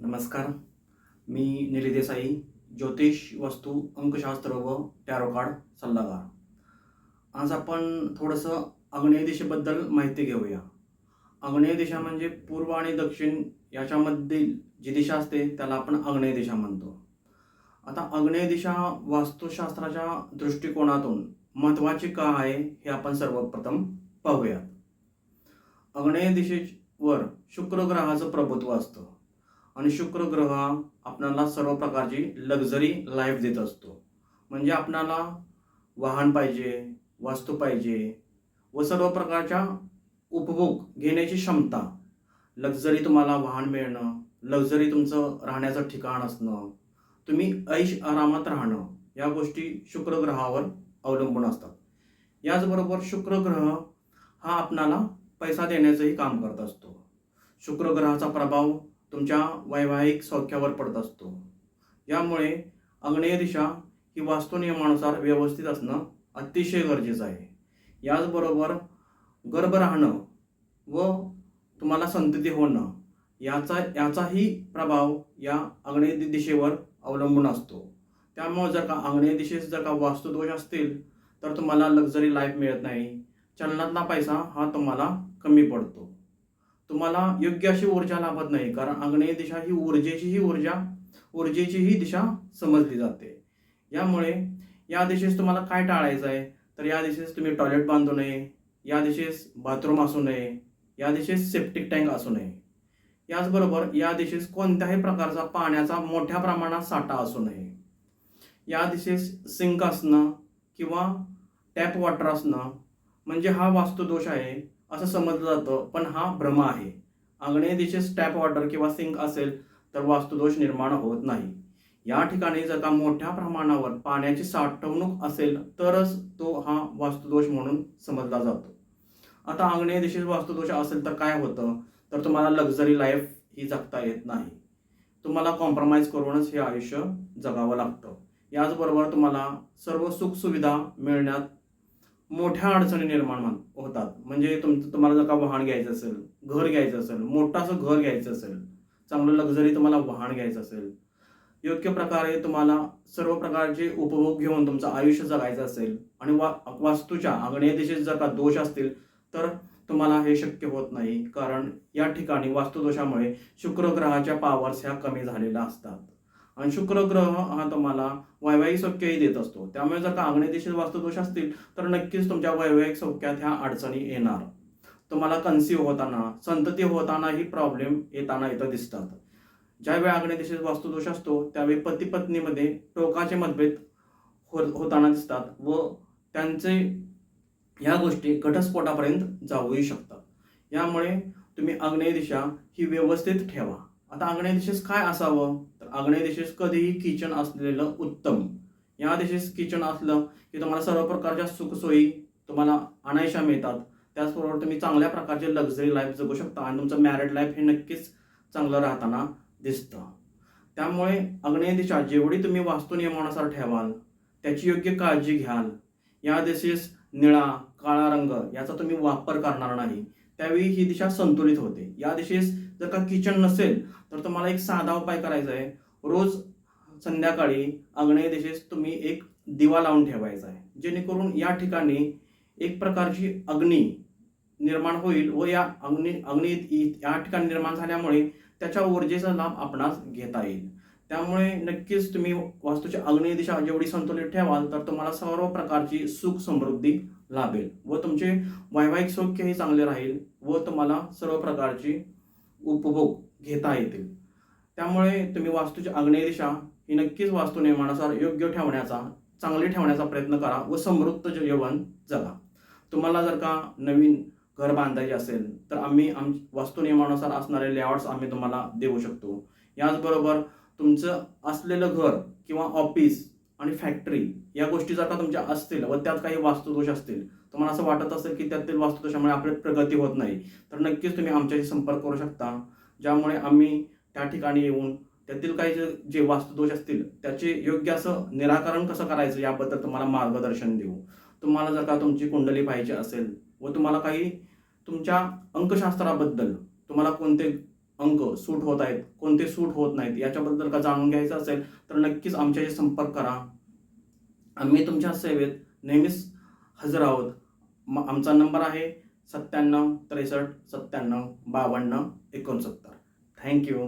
नमस्कार. मी निली देसाई, ज्योतिष, वास्तू, अंकशास्त्र व टॅरो कार्ड सल्लागार. आज आपण थोडंसं आग्नेय दिशेबद्दल माहिती घेऊया. आग्नेय दिशा म्हणजे पूर्व आणि दक्षिण याच्यामधील जी दिशा असते त्याला आपण आग्नेय दिशा म्हणतो. आता आग्नेय दिशा वास्तुशास्त्राच्या दृष्टिकोनातून महत्त्वाची का आहे हे आपण सर्वप्रथम पाहूयात. आग्नेय दिशेवर शुक्र ग्रहाचं प्रभुत्व असतं आणि शुक्र ग्रह आपल्याला सर्व प्रकारची लक्झरी लाईफ देत असतो. म्हणजे आपल्याला वाहन पाहिजे, वास्तू पाहिजे व सर्व प्रकारच्या उपभोग घेण्याची क्षमता, लक्झरी तुम्हाला वाहन मिळणं, लक्झरी तुमचं राहण्याचं ठिकाण असणं, तुम्ही ऐश आरामात राहणं, या गोष्टी शुक्र ग्रहावर अवलंबून असतात. याचबरोबर शुक्र ग्रह हा आपणाला पैसा देण्याचंही काम करत असतो. शुक्र ग्रहाचा प्रभाव तुमच्या वैवाहिक सौख्यावर पडत असतो. यामुळे आग्नेय दिशा ही वास्तुनियमानुसार व्यवस्थित असणं अतिशय गरजेचं आहे. याचबरोबर गर्भ राहणं व तुम्हाला संतती होणं याचाही प्रभाव या आग्नेय दिशेवर अवलंबून असतो. त्यामुळे जर का आग्नेय दिशेस जर का वास्तुदोष असतील तर तुम्हाला लक्झरी लाईफ मिळत नाही. चलनातला पैसा हा तुम्हाला कमी पडतो. तुम्हाला योग्य अशी ऊर्जा लाभत नाही, कारण आग्नेय दिशा ही ऊर्जेचीही दिशा समजली जाते. यामुळे या दिशेस तुम्हाला काय टाळायचं आहे, तर या दिशेस तुम्ही टॉयलेट बांधू नये, या दिशेस बाथरूम असू नये, या दिशेस सेप्टिक टँक असू नये. याचबरोबर या दिशेस कोणत्याही प्रकारचा पाण्याचा मोठ्या प्रमाणात साठा असू नये. या दिशेस सिंक असणं किंवा टॅप वॉटर असणं म्हणजे हा वास्तुदोष आहे असं समजलं जातं, पण हा भ्रम आहे. आग्नेय दिशेस टॅप वॉटर किंवा सिंक असेल तर वास्तुदोष निर्माण होत नाही. या ठिकाणी जर का मोठ्या प्रमाणावर पाण्याची साठवणूक असेल तरच तो हा वास्तुदोष म्हणून समजला जातो. आता आग्नेय दिशेस वास्तुदोष असेल तर काय होतं, तर तुम्हाला लक्झरी लाईफ ही जगता येत नाही. तुम्हाला कॉम्प्रोमाइज करूनच हे आयुष्य जगावं लागतं. याचबरोबर तुम्हाला सर्व सुखसुविधा मिळण्यात मोठ्या अडचणी निर्माण होतात. म्हणजे तुम्हाला जर का वाहन घ्यायचं असेल, घर घ्यायचं असेल, मोठंसं घर घ्यायचं असेल, चांगलं लक्झरी तुम्हाला वाहन घ्यायचं असेल, योग्य प्रकारे तुम्हाला सर्व प्रकारचे उपभोग घेऊन तुमचं आयुष्य जगायचं असेल आणि वास्तूच्या आग्नेय दिशेत जर का दोष असतील तर तुम्हाला हे शक्य होत नाही. कारण या ठिकाणी वास्तुदोषामुळे शुक्र ग्रहाच्या पॉवर्स ह्या कमी झालेल्या असतात आणि शुक्र ग्रह हा तुम्हाला वैवाहिक सौख्यही देत असतो. त्यामुळे जर का आग्नेय दिशेत वास्तुदोष असतील तर नक्कीच तुमच्या वैवाहिक सौख्यात ह्या अडचणी येणार. तुम्हाला कन्सीव्ह होताना, संतती होतानाही प्रॉब्लेम येताना इथं दिसतात. ज्यावेळी आग्नेय दिशेत वास्तुदोष असतो त्यावेळी पती पत्नीमध्ये टोकाचे मतभेद होताना दिसतात व त्यांचे ह्या गोष्टी घटस्फोटापर्यंत जाऊही शकतात. यामुळे तुम्ही आग्नेय दिशा ही व्यवस्थित ठेवा. आता आग्नेय दिशेस काय असावं, तर आग्नेय दिशेस कधीही किचन असलेलं उत्तम. या दिशेस किचन असलं की तुम्हाला सर्व प्रकारच्या सुखसोयी तुम्हाला आणायशा मिळतात. त्याचबरोबर तुम्ही चांगल्या प्रकारचे लक्झरी लाईफ जगू शकता आणि तुमचं मॅरिड लाईफ हे नक्कीच चांगलं राहताना दिसतं. त्यामुळे आग्नेय दिशा जेवढी तुम्ही वास्तुनियमानुसार ठेवाल, त्याची योग्य काळजी घ्याल, या दिशेस निळा, काळा रंग याचा तुम्ही वापर करणार नाही, त्यावेळी ही दिशा संतुलित होते. या दिशेस जर का किचन नसेल तर तुम्हाला एक साधा उपाय करायचा आहे. रोज संध्याकाळी आग्नेय दिशेस तुम्ही एक दिवा लावून ठेवायचा आहे, जेणेकरून या ठिकाणी एक प्रकारची अग्नी निर्माण होईल व या अग्नी या ठिकाणी निर्माण झाल्यामुळे त्याच्या ऊर्जेचा लाभ आपणास घेता येईल. त्यामुळे नक्कीच तुम्ही वास्तूची आग्नेय दिशा जेवढी संतुलित ठेवाल तर तुम्हाला सर्व प्रकारची सुख समृद्धी लाभेल व तुमचे वैवाहिक सौख्यही चांगले राहील व तुम्हाला सर्व प्रकारची उपभोग घेता येतील. त्यामुळे तुम्ही वास्तूची आग्नेय दिशा ही नक्कीच वास्तुनियमानुसार योग्य ठेवण्याचा, चांगली ठेवण्याचा प्रयत्न करा व समृद्ध जीवन जगा. तुम्हाला जर का नवीन घर बांधायचे असेल तर आम्ही वास्तुनियमानुसार असणारे लेआउट्स आम्ही तुम्हाला देऊ शकतो. याचबरोबर तुमचं असलेलं घर किंवा ऑफिस आणि फॅक्टरी या गोष्टी जर का तुमच्या असतील व त्यात काही वास्तुदोष असतील, तुम्हाला असं वाटत असेल की त्यातील वास्तुदोषामुळे आपली प्रगती होत नाही, तर नक्कीच तुम्ही आमच्याशी संपर्क करू शकता. ज्यामुळे आम्ही त्या ठिकाणी येऊन त्यातील काही जे वास्तुदोष असतील त्याचे योग्य असं निराकरण कसं करायचं याबद्दल तुम्हाला मार्गदर्शन देऊ. तुम्हाला जर का तुमची कुंडली पाहिजे असेल व तुम्हाला काही तुमच्या अंकशास्त्राबद्दल तुम्हाला कोणते अंक सूट होत आहेत, कोणते सूट होत नाहीत, याच्याबद्दल का जाणून घ्यायचं असेल तर नक्कीच आमच्याशी संपर्क करा. आम्ही तुमच्या सेवेत नेहमीच हजर आहोत. आमचा नंबर आहे 97 63 97 52 69. थँक्यू.